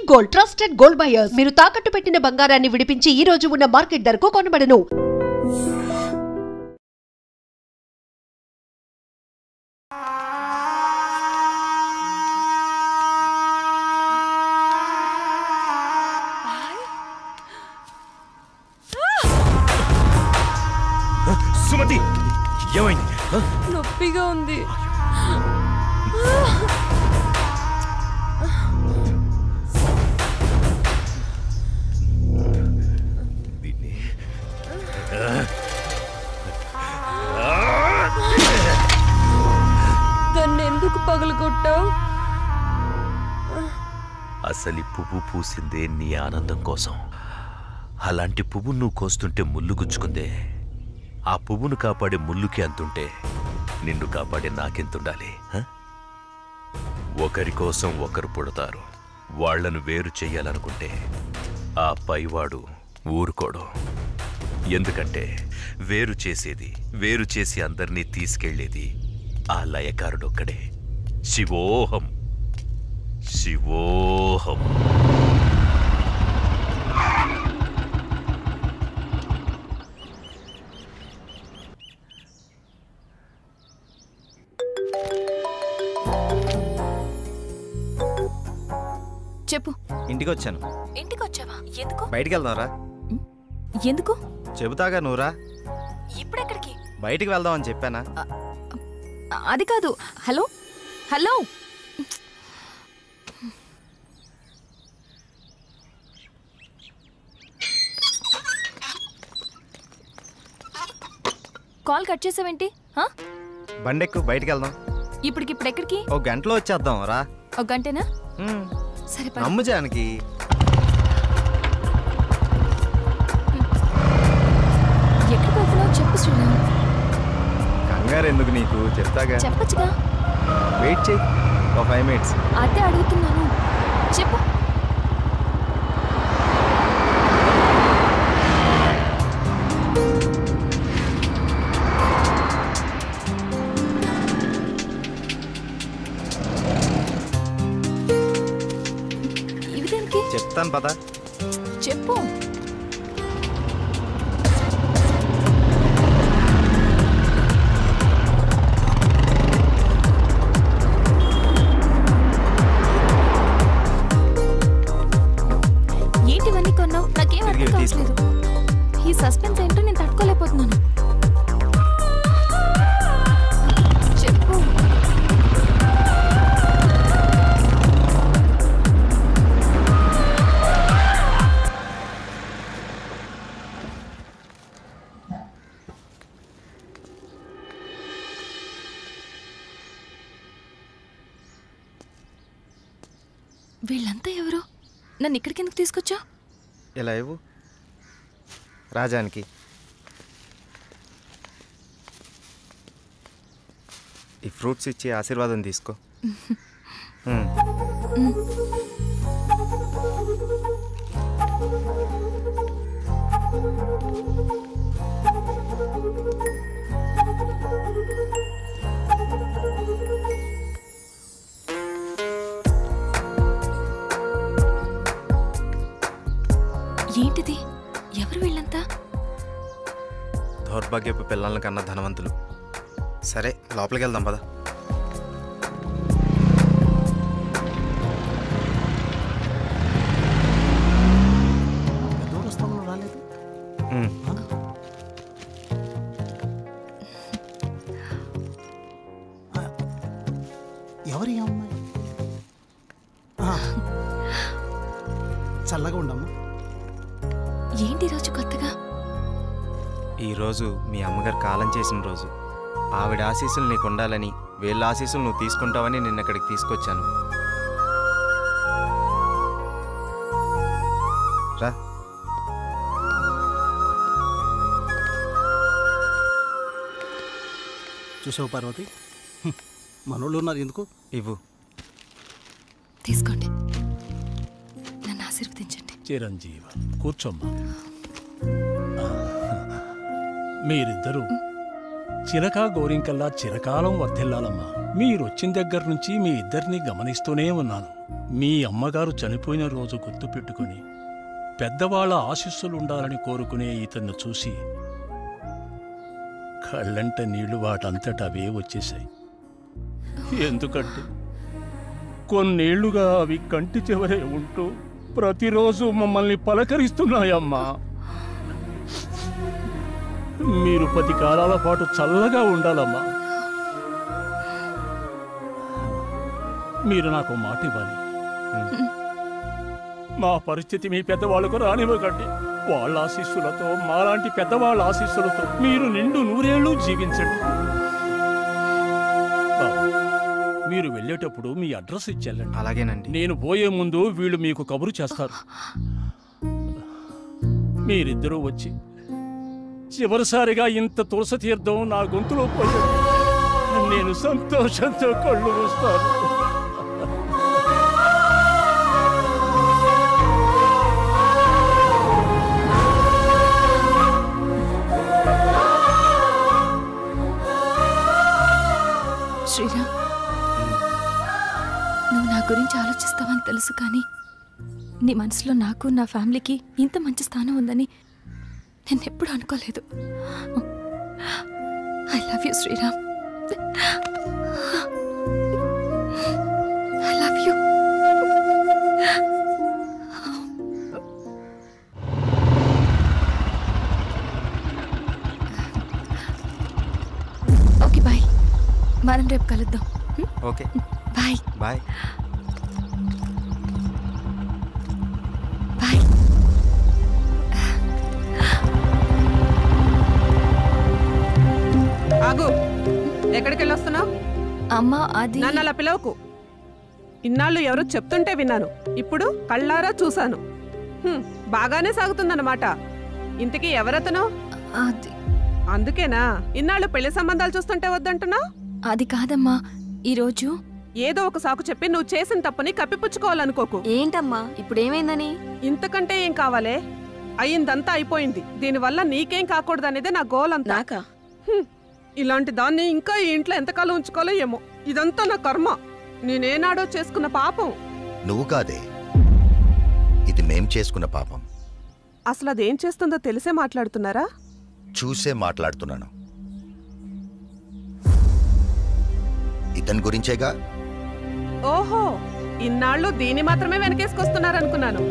Gold, trusted gold buyers. మీరు తాకట్టు పెట్టిన బంగారాన్ని విడిపించి ఈ రోజు ఉన్న మార్కెట్ ధరకు కొనబడను. సుమతి, ఏమైంది? నొప్పిగా ఉంది. దాన్ని ఎందుకు పగలగొట్టావు? అసలు పువ్వు పూసిందే నీ ఆనందం కోసం. అలాంటి పువ్వు నువ్వు కోస్తుంటే ముళ్ళు గుచ్చుకుందే. ఆ పువ్వును కాపాడే ముళ్ళుకి అంతుంటే నిన్ను కాపాడే నాకెంతుండాలి? ఒకరి కోసం ఒకరు పుడతారు. వాళ్లను వేరు చెయ్యాలనుకుంటే ఆ పైవాడు ఊరుకోడు. ఎందుకంటే వేరు చేసి అందరినీ తీసుకెళ్లేది ఆ లయకారుడొక్కడే. శివోహం శివోహం. చెప్పు. ఇంటికి వచ్చాను. ఇంటికి వచ్చావా? ఎందుకు? బయటికి వెళ్దాంరా. ఎందుకు? చెబుతాగా నువ్వురా. ఇప్పుడెక్కడికి? బయటికి వెళ్దామని చెప్పానా? అది కాదు. హలో హలో, కాల్ కట్ చేసావేంటి? బండెక్కు, బయటికి వెళ్దాం. ఇప్పటికిప్పుడు ఎక్కడికి? ఒక గంటలో వచ్చేద్దాం రా. ఒక గంటేనా? సరే. నమ్ము జానకి. ఎక్కడికి పోతున్నావు చెప్పు శ్రీరామ్. కంగారు ఎందుకు నీకు, చెప్తాగా. చెప్పచ్చుగా. వెయిట్ చేయి ఒక 5 minutes. అదే అడుగుతున్నాను, చెప్పు. ఇవి దేనికి? చెప్తాను పద. చెప్పు. ఏంటివన్నీ కొన్నావు? నాకేం అర్థం కావట్లేదు. ఈ సస్పెన్స్ ఏంటో నేను తట్టుకోలేకపోతున్నాను. చెప్పు. వీళ్ళంతా ఎవరు? నన్ను ఇక్కడికి ఎందుకు తీసుకొచ్చా? ఇలా ఇవ్వు రాజానికి. ఈ ఫ్రూట్స్ ఇచ్చి ఆశీర్వాదం తీసుకో. ఏంటిది? ఎవరు వీళ్ళంతా? దౌర్భాగ్యపు పిల్లల కన్నా ధనవంతులు. సరే లోపలికి వెళ్దాం పద. రాలేదు. ఎవరి అమ్మాయి? చల్లగా ఉండమ్మా. ఏంటి రోజు కొత్తగా? ఈరోజు మీ అమ్మగారు కాలం చేసిన రోజు. ఆవిడ ఆశీస్సులు నీకు ఉండాలని, వీళ్ళ ఆశీస్సులు నువ్వు తీసుకుంటావని నిన్న ఇక్కడికి తీసుకొచ్చాను. రా. చూసావు పార్వతి, మనోళ్ళు ఉన్నారు ఎందుకు? ఇవ్వు. తీసుకోండి, నన్ను ఆశీర్వదించండి. చిరంజీవ కూర్చోమ్మా. మీరిద్దరూ చిలకా గోరింకల్లా చిరకాలం వర్ధిల్లాలమ్మా. మీరొచ్చిన దగ్గర నుంచి మీ ఇద్దరిని గమనిస్తూనే ఉన్నాను. మీ అమ్మగారు చనిపోయిన రోజు గుర్తుపెట్టుకుని పెద్దవాళ్ల ఆశీస్సులుండాలని కోరుకునే ఇతన్ని చూసి కళ్ళంట నీళ్లు వాటంతట అవే వచ్చేశాయి. ఎందుకంటే కొన్నేళ్లుగా అవి కంటి చివరే ఉంటూ ప్రతిరోజు మమ్మల్ని పలకరిస్తున్నాయమ్మా. మీరు 10 కాలాల పాటు చల్లగా ఉండాలమ్మా. మీరు నాకు మాట ఇవ్వాలి. మా పరిస్థితి మీ పెద్దవాళ్ళకు రానివ్వకండి. వాళ్ళ ఆశీస్సులతో, మాలాంటి పెద్దవాళ్ళ ఆశీస్సులతో మీరు నిండు 100 ఏళ్ళు జీవించండి. బాబు, మీరు వెళ్ళేటప్పుడు మీ అడ్రస్ ఇచ్చెళ్ళండి. అలాగేనండి. నేను పోయే ముందు వీళ్ళు మీకు కబురు చేస్తారు. మీరిద్దరూ వచ్చి చివరిసారిగా ఇంత తులసి తీర్థం నా గొంతులో పోయాడు. నేను సంతోషంతో కళ్ళు మూస్తాను. శ్రీరామ్, నువ్వు నా గురించి ఆలోచిస్తావని తెలుసు, కానీ నీ మనసులో నాకు, నా ఫ్యామిలీకి ఇంత మంచి స్థానం ఉందని నేను ఎప్పుడు అనుకోలేదు. I love you Sriram. I love you. Okay, bye. మనం రేపు కలుద్దాం. Okay, bye. బాయ్. బాయ్. ఆగు, ఎక్కడికి వెళ్ళొస్తున్నావు? అమ్మా, అది నన్ను అలా పిలవకు. ఇన్నాళ్ళు ఎవరో చెప్తుంటే విన్నాను, ఇప్పుడు కళ్ళారా చూశాను. బాగానే సాగుతుందన్నమాట. ఇంతకీ ఎవరతను? అది అందుకేనా ఇన్నాళ్ళు పెళ్లి సంబంధాలు చూస్తుంటే వద్దంటున్నా? అది కాదమ్మా, ఈరోజు ఏదో ఒక సాకు చెప్పి నువ్వు చేసిన తప్పుని కప్పిపుచ్చుకోవాలనుకోకు. ఏంటమ్మా ఇప్పుడు ఏమైందని? ఇంతకంటే ఏం కావాలే? అయ్యిందంతా అయిపోయింది. దీనివల్ల నీకేం కాకూడదనేదే నా గోల్ అంతా. ఇలాంటి దాన్ని ఇంకా ఈ ఇంట్లో ఎంతకాలం ఉంచుకోవాలో ఏమో. ఇదంతా నా కర్మ. నేనేనాడో చేసుకున్న పాపం. నువ్వు కాదే, ఇది మేం చేసుకున్న పాపం. అసలు అదేం చేస్తుందో తెలిసే మాట్లాడుతున్నారా? చూసే మాట్లాడుతున్నాను. ఇతని గురించేగా. ఓహో, ఇన్నాళ్ళు దీన్ని మాత్రమే వెనకేసుకొస్తున్నారనుకున్నాను.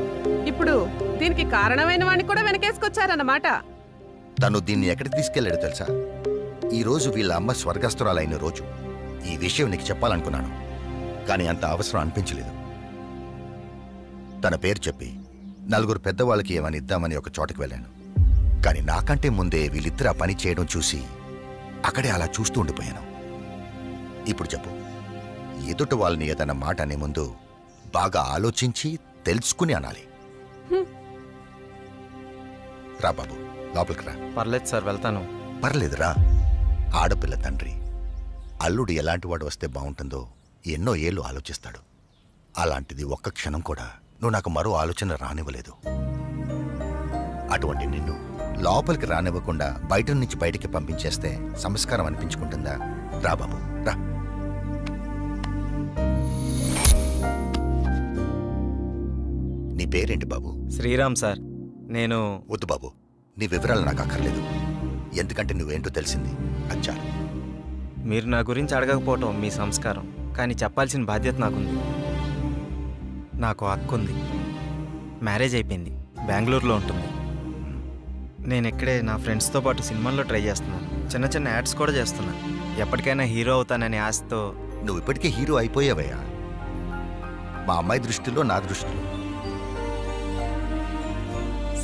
ఇప్పుడు దీనికి కారణమైన వాడిని కూడా వెనకేసుకొచ్చారన్నమాట. తను దీన్ని ఎక్కడికి తీసుకెళ్లాడో తెలుసా? ఈ రోజు వీళ్ళ అమ్మ స్వర్గస్థురాలైన రోజు. ఈ విషయం నీకు చెప్పాలనుకున్నాను, కానీ అంత అవసరం అనిపించలేదు. తన పేరు చెప్పి 4 పెద్దవాళ్ళకి ఏమని ఇద్దామని ఒక చోటకి వెళ్ళాను. కానీ నాకంటే ముందే వీళ్ళిద్దరు ఆ పని చేయడం చూసి అక్కడే అలా చూస్తూ ఉండిపోయాను. ఇప్పుడు చెప్పు, ఎదుట వాళ్ళని ఏదైనా మాట అనే ముందు బాగా ఆలోచించి తెలుసుకుని అనాలి. రా బాబు, లోపలికి రా. పర్లేదు సార్, వెళ్తాను. పర్లేదురా. ఆడపిల్ల తండ్రి అల్లుడు ఎలాంటి వాడు వస్తే బాగుంటుందో ఎన్నో ఏళ్ళు ఆలోచిస్తాడు. అలాంటిది ఒక్క క్షణం కూడా నువ్వు నాకు మరో ఆలోచన రానివ్వలేదు. అటువంటి నిన్ను లోపలికి రానివ్వకుండా బయట నుంచి బయటికి పంపించేస్తే సంస్కారం అనిపించుకుంటుందా? రా బాబు, రా. నీ పేరేంటి బాబు? శ్రీరామ్ సార్. నేను వద్దు బాబు, నీ వివరాలు నాకు అక్కర్లేదు. ఎందుకంటే నువ్వేంటో తెలిసింది, అచ్చారు. మీరు నా గురించి అడగకపోవటం మీ సంస్కారం, కానీ చెప్పాల్సిన బాధ్యత నాకుంది. నాకు హక్కుంది. మ్యారేజ్ అయిపోయింది, బెంగళూరులో ఉంటుంది. నేను ఇక్కడే నా ఫ్రెండ్స్తో పాటు సినిమాల్లో ట్రై చేస్తున్నాను. చిన్న చిన్న యాడ్స్ కూడా చేస్తున్నాను. ఎప్పటికైనా హీరో అవుతాననే ఆశతో. నువ్వు ఇప్పటికే హీరో అయిపోయావయ్యా. మా అమ్మాయి దృష్టిలో, నా దృష్టిలో.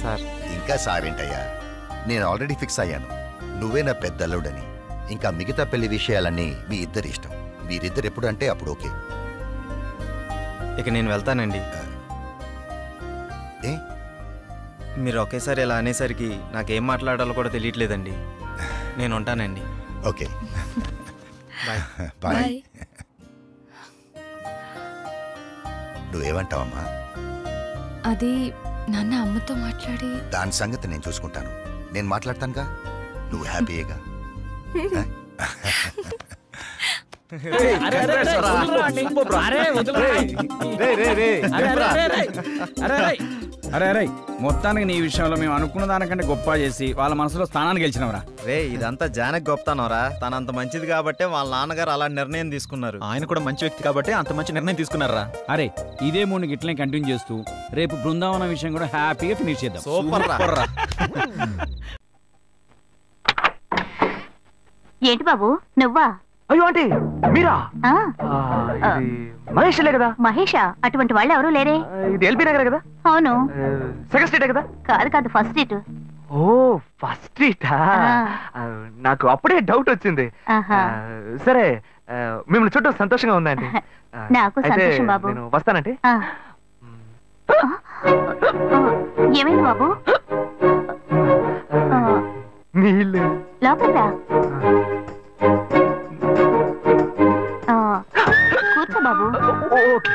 సార్, ఇంకా సారేంటయ్యా, నేను ఆల్రెడీ ఫిక్స్ అయ్యాను. నువ్వే నా పెద్ద అల్లుడని. ఇంకా మిగతా పెళ్లి విషయాలన్నీ మీ ఇద్దరి ఇష్టం. మీరిద్దరు ఎప్పుడు అంటే అప్పుడు ఓకే. ఇక నేను వెళ్తానండి. ఏ, మీరు ఒకేసారి ఇలా అనేసరికి నాకేం మాట్లాడాలో కూడా తెలియట్లేదండి. నేను ఉంటానండి. Okay, bye. బాయ్. నువ్వేమంటావమ్మా? అది నాన్న అమ్మతో మాట్లాడి. దాని సంగతి నేను చూసుకుంటాను. నేను మాట్లాడతానుగా. నువ్వు హ్యాపీయేగా? అరే మొత్తానికి నీ విషయంలో మేము అనుకున్న దానికంటే గొప్ప చేసి వాళ్ళ మనసులో స్థానాన్ని గెలిచినవరా. రే ఇదంతా జానకి గొప్పతనవరా. తనంత మంచిది కాబట్టి వాళ్ళ నాన్నగారు అలాంటి నిర్ణయం తీసుకున్నారు. ఆయన కూడా మంచి వ్యక్తి కాబట్టి అంత మంచి నిర్ణయం తీసుకున్నారా. అరే ఇదే మూడు ఇట్లనే కంటిన్యూ చేస్తూ రేపు బృందావనం విషయం కూడా హ్యాపీగా ఫినిష్ చేద్దాం. సూపర్ రా. ఏంటి బాబు నువ్వా? అయ్యో అంటే మీరా? మహేష్లే కదా? మహేషా? అటువంటి వాళ్ళు ఎవరూ లేరే. ఇది ఎల్బీ నగర్ కదా? అవును. సెకండ్ స్ట్రీట్ కదా? కాదు ఫస్ట్ స్ట్రీట్. ఓ ఫస్ట్ స్ట్రీటా? నాకు అప్పుడే డౌట్ వచ్చింది. సరే మిమ్మల్ని చూడడం సంతోషంగా ఉందండి. నాకు సంతోషం బాబు. నేను వస్తానంటే. ఏమైంది బాబు? నీళ్ళు లోపల కూర్చో బాబు. ఓకే.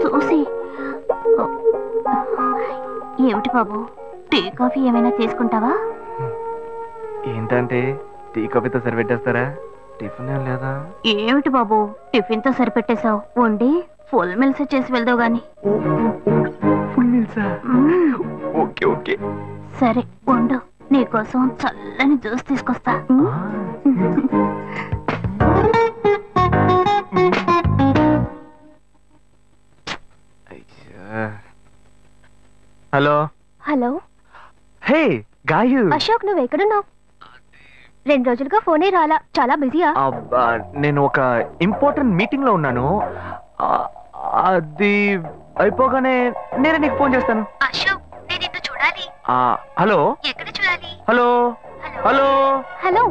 చూసి ఏమిటి బాబు, టీ కాఫీ ఏమైనా తీసుకుంటావా? ఏంటంటే టీ కాఫీతో సరిపెట్టేస్తారా? టిఫిన్ ఏం లేదా? ఏమిటి బాబు టిఫిన్ తో సరిపెట్టేశావు? వండి ఫుల్ మిల్స్ చేసి వెళ్దావు గాని. ఫుల్ మిల్సా? ఓకే ఓకే సరే వండు, నీకోసం చల్లని జ్యూస్ తీసుకొస్తా. Hello hello. Hey Gayu. Ashok నువ్వు ఎక్కడున్నావు? 2 రోజులుగా ఫోనే రాలా, చాలా బిజీయా? నేను ఒక ఇంపార్టెంట్ మీటింగ్ లో ఉన్నాను. అది అయిపోగానే నేనే నీకు ఫోన్ చేస్తాను. అశోక్ నేను నిన్ను చూడాలి. హలో. ఎక్కడ చూడాలి? Hello hello hello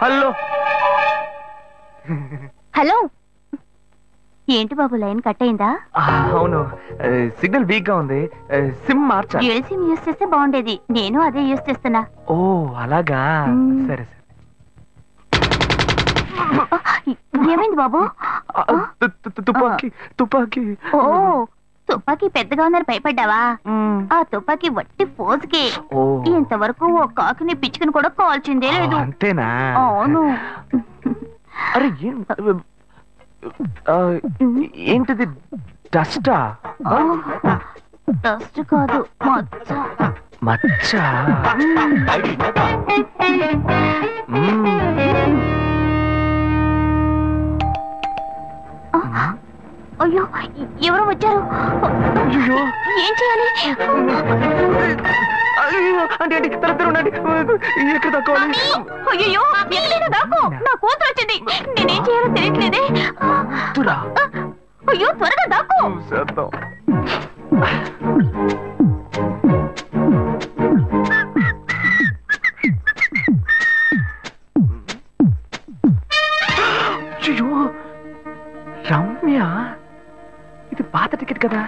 hello hello. ఏంటి బాబు లైన్ కట్ అయిందా? అవును సిగ్నల్ వీక్ గా ఉంది. సిమ్ మార్చా. డ్యూయల్ సిమ్ యూస్ చేస్తే బాగుండేది. నేను అదే యూస్ చేస్తున్నా. ఓ అలాగా. సరే సరే. ఏమైంది బాబు? తుపాకీ తుపాకీ. ఓ తుపాకీ పెద్దగా ఉందని భయపడ్డావా? ఆ తుపాకీ వట్టి ఫోజుకే. ఇంతవరకు ఓ కాకిని పిచ్చుకుని కూడా కాల్చిందే లేదు. అంతేనా? అవును. అరే ఏంటిది? డస్టా? డస్ట్ కాదు మచ్చ. మచ్చ? అయ్యో ఎవరో వచ్చారు. ఏం చేయాలి? అంటే ఎక్కడ తక్కువాలి? అయ్యో ఎక్కడైనా దాకో, నా కూతురు వచ్చింది. నేనేం చేయాలో తెలియట్లేదే. అయ్యో త్వరగా దాకో. రమ్య, ఇది పాత టికెట్ కదా?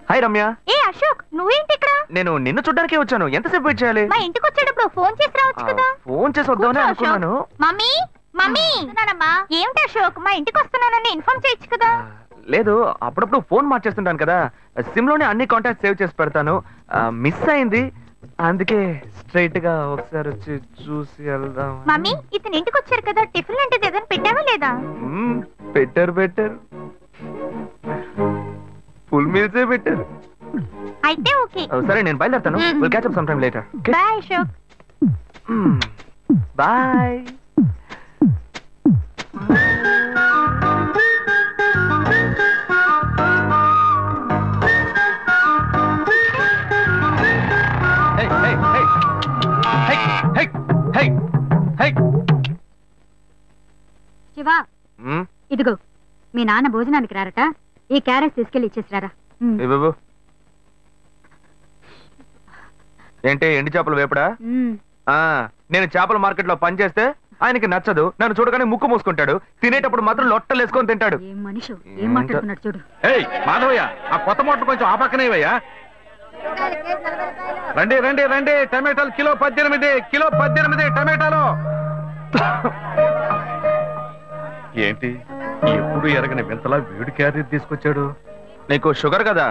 హాయ్ రమ్య. ఏ అశోక్ నువ్వేంటి ఇక్కడ? నేను నిన్ను చూడ్డానికే వచ్చాను. ఎంతసేపు వెయిట్ చేయాలి? మా ఇంటికి వచ్చేటప్పుడు ఫోన్ చేసి రావచ్చు కదా. ఫోన్ చేసి వద్దామని అనుకున్నాను. మమ్మీ మమ్మీ ఏమిటి అశోక్ మా ఇంటికి వస్తున్నానని ఇన్ఫార్మ్ చేయొచ్చు కదా. లేదు అప్పుడప్పుడు ఫోన్ మార్చేస్తుంటాను కదా, సిమ్ లోనే అన్ని కాంటాక్ట్ సేవ్ చేసి పెడతాను. మిస్ అయింది, అందుకే స్ట్రైట్ గా ఒకసారి వచ్చి చూసి వెళ్దాం. మమ్మీ ఇతను ఇంటికి వచ్చారు కదా, టిఫిన్ లాంటిది ఏదైనా పెట్టావా లేదా? పెట్టారు ఫుల్ మీల్సే పెట్టారు. అయితే ఓకే. సరే నేను బయలుదేరుతాను. Will catch up some time later. Bye Ashok. Bye. Shiva ఇదిగో మీ నాన్న భోజనానికి రారట, ఈ క్యారెట్ తీసుకెళ్లి ఇచ్చేసిరారా. ఏంటి ఎండి చేపలు వేపడా? నేను చేపల మార్కెట్ లో పనిచేస్తే ఆయనకి నచ్చదు. నన్ను చూడగానే ముక్కు మూసుకుంటాడు. తినేటప్పుడు మాత్రం లొట్టలు వేసుకొని తింటాడు. ఏం మనిషి ఏం మాట్లాడుతున్నాడు చూడు. మాధవయ్య ఆ కొత్త మోటార్ కొంచెం ఆ పక్కనే రండి రండి రండి, టమాటాలు కిలో 18 టమాటాలు. ఏంటి ఎప్పుడు ఎరగని వింతలా వేడి క్యారీ తీసుకొచ్చాడు? నీకు షుగర్ కదా,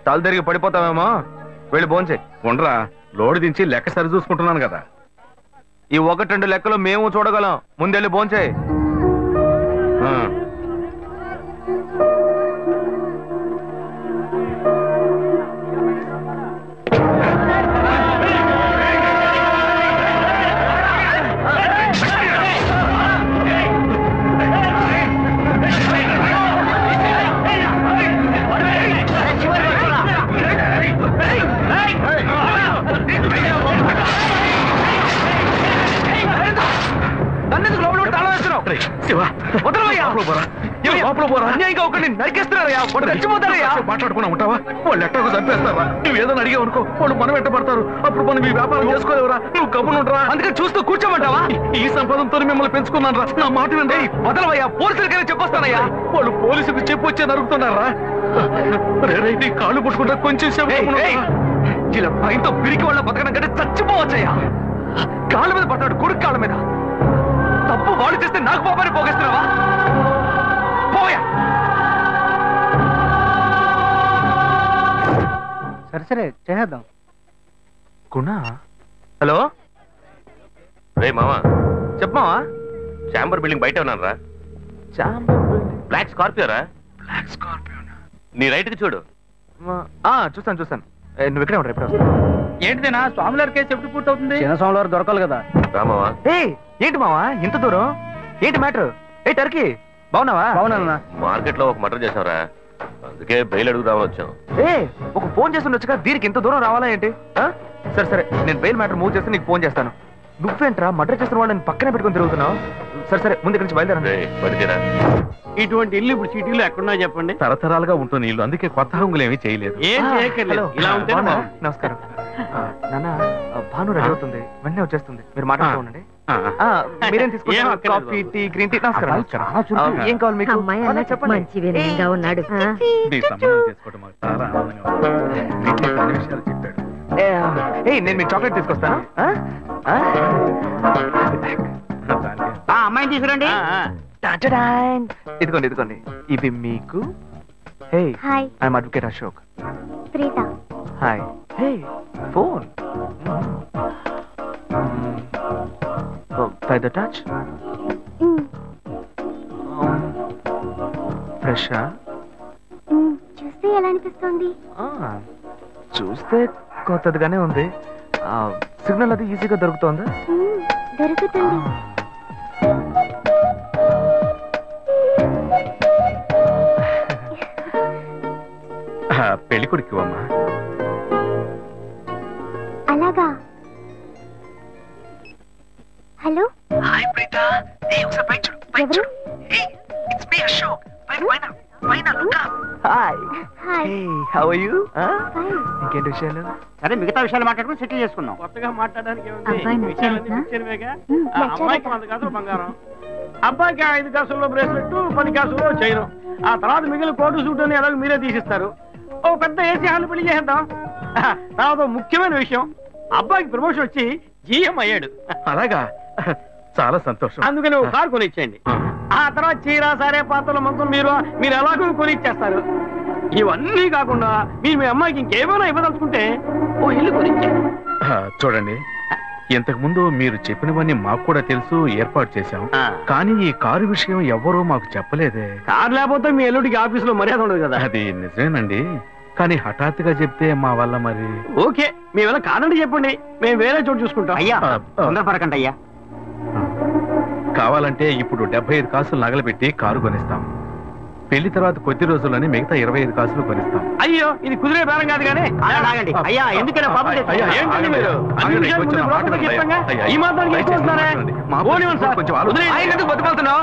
తల తిరిగి పడిపోతావేమో, వెళ్ళి భోంచే. ఉండరా, లోడు దించి లెక్క సరి చూసుకుంటున్నాను కదా. ఈ 1-2 లెక్కలు మేము చూడగలం, ముందెళ్ళి భోంచే. మాట్లాడుకున్నా ఉంటావా? వాళ్ళు ఎట్టకు చంపేస్తారా? నువ్వు ఏదైనా అడిగావు అనుకో, వాళ్ళు మనం ఎట్టబడతారు. అప్పుడు మనం ఈ వ్యాపారం చేసుకోలేవురా. నువ్వు గమ్మునుంటరా, అందుకని చూస్తూ కూర్చోమంటావా? ఈ సంపాదనతో మిమ్మల్ని పెంచుకున్నాను రా. నా మాట వినండి. వదలవయ్యా, పోలీసులకైనా చెప్పొస్తానయ్యా. వాళ్ళు పోలీసులకు చెప్పొచ్చే నరుగుతున్నారా? నీ కాళ్ళు పుట్టుకుంటా కొంచెం ఇలా భయంతో పిరికి వాళ్ళ బతకడం కంటే చచ్చిపోవచ్చయ్యా. కాళ్ళ మీద పడతాడు, కొడుకు కాళ్ళ మీద. తప్పు వాళ్ళు చేస్తే నాకు పాపాన్ని పోగేస్తున్నావా? పోయా. సరే చేద్దాం. గుణా, హలో. రే మావా, చెప్పమావా. చాంబర్ బిల్డింగ్ బయట ఉన్నాను రా. బ్లాక్ స్కార్పియో రా. బ్లాక్ స్కార్పియో నీ రైట్కి చూడు. చూస్తాను. నువ్వు ఇక్కడే ఉంటావు, ఎప్పుడు వస్తావు? ఏంటిదేనా స్వామివారి కేసు ఎప్పుడు పూర్తవుతుంది? చిన్న స్వామివారు దొరకాలి కదా. రామావా. ఏంటి మావా ఇంత దూరం? ఏంటి మ్యాటర్? టర్కీ బాగున్నావా? బాగున్నా. మార్కెట్ లో ఒక మర్డర్ చేసావురా, అందుకే బెయిల్ అడుగుదామని వచ్చాం. ఒక ఫోన్ చేసి ఉండొచ్చుగా, దీనికి ఇంత దూరం రావాలా ఏంటి? సరే నేను బెయిల్ మ్యాటర్ మూవ్ చేస్తే నీకు ఫోన్ చేస్తాను. నువ్వేంట్రా మర్డర్ చేస్తున్న వాళ్ళని పక్కనే పెట్టుకుని తిరుగుతున్నావు? సరే ముందు ఇక్కడి నుంచి బయలుదేరా. ఇటువంటి ఇల్లు ఇప్పుడు సిటీలో ఎక్కడున్నా చెప్పండి. తరతరాలుగా ఉంటుంది ఇల్లు, అందుకే కొత్త హంగులు ఏమీ చేయలేదు. ఏం చేయక్కర్లేదు, ఇలా ఉంటే నమస్కారం. నాన్న, భాను రెడీ అవుతుంది, వెంటనే వచ్చేస్తుంది. మీరు మాట్లాడుతూ ఉండండి. మీరేం తీసుకుంటారు? Coffee, tea, green tea? నమస్కారం. ఏం కావాలి మీకు? మంచి వినయంగా ఉన్నాడు. నీ సంబంధం చేసుకోవడం మాకు చాలా ఆనందంగా ఉంది. నీకు అన్ని విషయాలు చెప్పాడు. నేను మీకు చాక్లెట్ తీసుకొస్తాను. అమ్మాయిని తీసుకురండి. ఇదిగోండి, ఇది మీకు. I'm advocate Ashok. Hi. Phone by the touch. ఫ్రెషా? చూస్తే ఎలా అనిపిస్తుంది? చూస్తే కొత్తదిగానే ఉంది. సిగ్నల్ అది ఈజీగా దొరుకుతోందా? దొరుకుతుంది. పెళ్లి కొడుకు అమ్మా. అలాగా. హలో. హాయ్ ప్రీత. ఒకసారి పైకి చూడు. ఎవరు? It's me Ashok. పైన look up. Hi. How are you? ఇంకేంటి విషయాలు? సరే, మిగతా విషయాలు మాట్లాడుకుని సెటిల్ చేసుకుందాం. కొత్తగా మాట్లాడడానికి నచ్చాడా? అమ్మాయికి 100 కాసులు బంగారం, అబ్బాయికి 5 కాసుల్లో బ్రేస్లెట్, 10 కాసుల్లో చైన్. ఆ తర్వాత మిగిలిన కోటు సూట్ అని ఎలాగో మీరే తీసిస్తారు. ఓ పెద్ద ఏసీ హాల్ పెళ్లి చేద్దాం. తర్వాత ముఖ్యమైన విషయం, అబ్బాయికి ప్రమోషన్ వచ్చి జీఎం అయ్యాడు. అలాగా, చాలా సంతోషం. అందుకని ఒక కారు కొనిచ్చేయండి. ఆ తర్వాత చీర, సరే, పాత్రల మొత్తం మీరు ఎలాగో కొనిచ్చేస్తారు. ఇవన్నీ కాకుండా మీ అమ్మాయికి ఇంకేమైనా ఇవ్వదలుచుకుంటే ఓ ఇల్లు కొనిచ్చేయండి. చూడండి, ఇంతకు ముందు మీరు చెప్పినవన్నీ మాకు కూడా తెలుసు, ఏర్పాటు చేశాం. కానీ ఈ కారు విషయం ఎవ్వరూ మాకు చెప్పలేదే. కారు లేకపోతే మీ ఎల్లుడికి ఆఫీసులో మర్యాద ఉండదు కదా. అది నిజమేనండి, కానీ హఠాత్తుగా చెప్తే మా వల్ల మరి. ఓకే, మీ వల్ల కాదండి చెప్పండి, మేము వేరే చోటు చూసుకుంటాం. అయ్యా తొందరపడకండి అయ్యా. కావాలంటే ఇప్పుడు 75 కాసులు నగలబెట్టి కారు కొనిస్తాం. పెళ్లి తర్వాత కొద్ది రోజుల్లోనే మిగతా 25 కాసులు కొనిస్తాం. అయ్యో, ఇది కుదిరే బేరం కాదు కానీ. అయ్యా, ఎందుకైనా పాపం ఏంటండి మీరు? ఈ మాత్రానికి ఎక్కువ వస్తున్నారే? ఎందుకు బతుకుతున్నావు?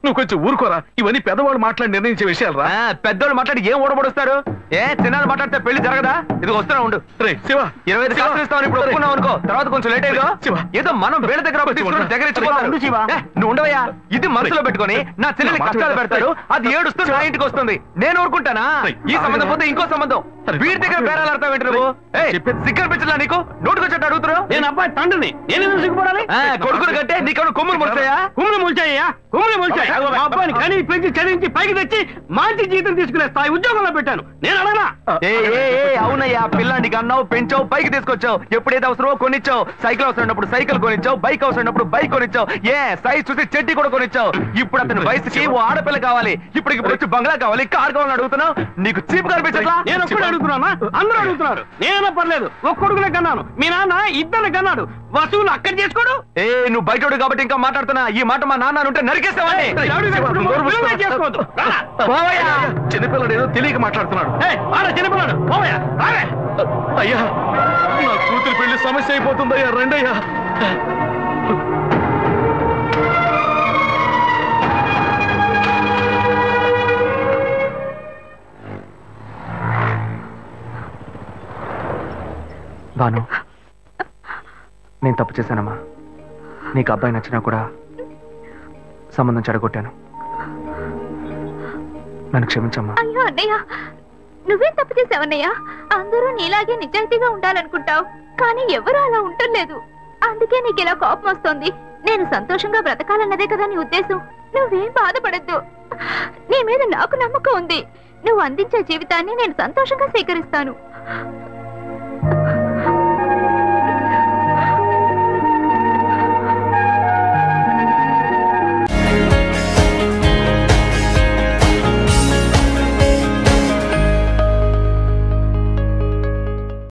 నువ్వు కొంచెం ఊరుకోరా. ఇవన్నీ పెద్దవాళ్ళు మాట్లాడి నిర్ణయించే విషయాలు రా. పెద్దవాళ్ళు మాట్లాడి ఏం ఓడబడుస్తారు? చిన్నాళ్ళు మాట్లాడితే పెళ్లి జరగదా? ఇది వస్తున్నా ఉండు. శివ, 25 కాసులు ఇస్తావు, ఇప్పుడు ఒప్పుకున్నావు అనుకో, తర్వాత కొంచెం లేట్ అయ్యో. ఏదో మనం వేళ దగ్గర నువ్వు ఉండవయ్యా. ఇది మనసులో పెట్టుకుని నా చెల్లెలు కష్టాలు పెడతారు, అది ఏడుస్తూ నా ఇంటికి వస్తుంది. నేను ఊరుకుంటానా? ఈ సంబంధం పోతే ఇంకో సంబంధం. వీడి దగ్గర బేరాలాడతావు ఏంటి నువ్వు? సిగ్గర్ పిచ్చలా నీకు? నోటుకొచ్చి అడుగుతున్నావు. నేను అబ్బాయి తండ్రిని, నేను ఎందుకు సిగ్గుపడాలి? కొడుకులు కంటే నీకు కొమ్ములు ముడిచాయా? కుమ్ములు ముల్చాయ్యా, కుమ్ములు ముల్చాయి. మా అబ్బాయిని కనీ పెంచి చదివించి పైకి తెచ్చి మంచి జీతం తీసుకునే స్థాయి ఉద్యోగంలో పెట్టాను. నేను అడగనా? అవునయ్యా, పిల్లానికి అన్నావు, పెంచావు, పైకి తీసుకొచ్చావు. ఎప్పుడైతే అవసరమో కొనిచ్చావు. సైకిల్ అవసరమైనప్పుడు సైకిల్ కొనిచ్చావు, బైక్ అవసరమైనప్పుడు బైక్ కొనిచ్చావు. సైజ్ చూసి చెడ్డీ కూడా కొనిచ్చావు. ఇప్పుడు అతని వయసుకి ఓ ఆడపిల్ల కావాలి, ఇప్పుడు వచ్చి బంగ్లా కావాలి, కార్ కావాలని అడుగుతున్నావు. నీకు చీప్ కనిపించట్లా? నేను ఒక్కడే అడుగుతున్నా, అందరూ అడుగుతున్నారు. నేనే పర్లేదు, ఒక్క కొడుకునే కన్నాను, మీ నాన్న ఇద్దరు కన్నాడు. వసూలు అక్కడ చేసుకోడు. నువ్వు బయటోడు కాబట్టి ఇంకా మాట్లాడుతున్నా. ఈ మాట మా నాన్న ఉంటే నరికేస్తావని. చిన్నపిల్లడు ఏదో తెలియక మాట్లాడుతున్నాడు. చిన్నపిల్లడు అయ్యా, నా కూతురు పెళ్లి సమస్య అయిపోతుందయ్యా, రండయ్యా. బాను, నేను తప్పు చేశానమ్మా. నీకు అబ్బాయి నచ్చినా కూడా సంబంధం చెడగొట్టాను. నన్ను క్షమించమ్మా. అయ్యో అన్నయ్య, నువ్వేం తప్పు చేసావన్నయ్యా? అందరూ నీలాగే నిజాయితీగా ఉండాలనుకుంటావు, కానీ ఎవరు అలా ఉండలేదు. అందుకే నీకు ఇలా కోపం వస్తుంది. నేను సంతోషంగా బ్రతకాలన్నదే కదా నీ ఉద్దేశం. నువ్వేం బాధపడద్దు, నీ మీద నాకు నమ్మకం ఉంది. నువ్వు అందించే జీవితాన్ని నేను సంతోషంగా స్వీకరిస్తాను.